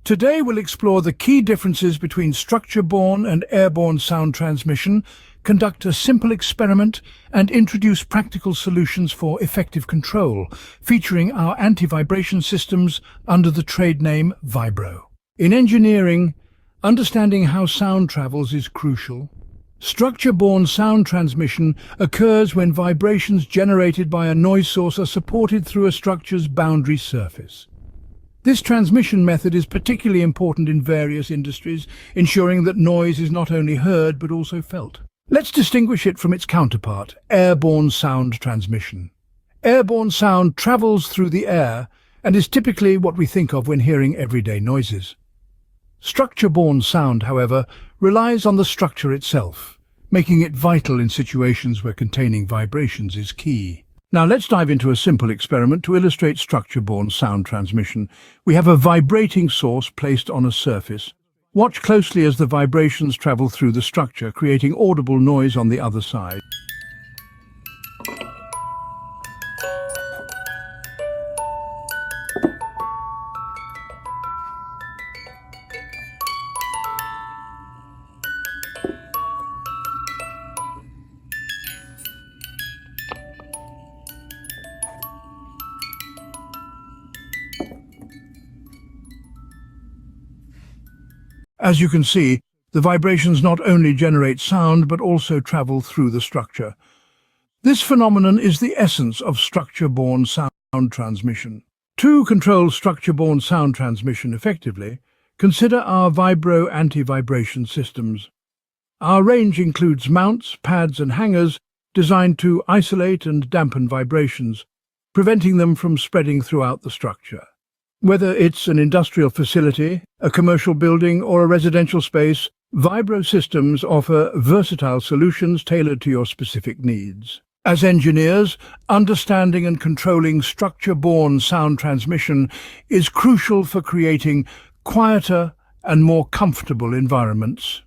Today we'll explore the key differences between structure-borne and airborne sound transmission, conduct a simple experiment, and introduce practical solutions for effective control, featuring our anti-vibration systems under the trade name Vibro. In engineering, understanding how sound travels is crucial. Structure-borne sound transmission occurs when vibrations generated by a noise source are supported through a structure's boundary surface. This transmission method is particularly important in various industries, ensuring that noise is not only heard but also felt. Let's distinguish it from its counterpart, airborne sound transmission. Airborne sound travels through the air and is typically what we think of when hearing everyday noises. Structure-borne sound, however, relies on the structure itself, making it vital in situations where containing vibrations is key. Now let's dive into a simple experiment to illustrate structure-borne sound transmission. We have a vibrating source placed on a surface. Watch closely as the vibrations travel through the structure, creating audible noise on the other side. As you can see, the vibrations not only generate sound but also travel through the structure. This phenomenon is the essence of structure-borne sound transmission. To control structure-borne sound transmission effectively, consider our Vibro anti-vibration systems. Our range includes mounts, pads and hangers designed to isolate and dampen vibrations, preventing them from spreading throughout the structure. Whether it's an industrial facility, a commercial building or a residential space, Vibro systems offer versatile solutions tailored to your specific needs. As engineers, understanding and controlling structure-borne sound transmission is crucial for creating quieter and more comfortable environments.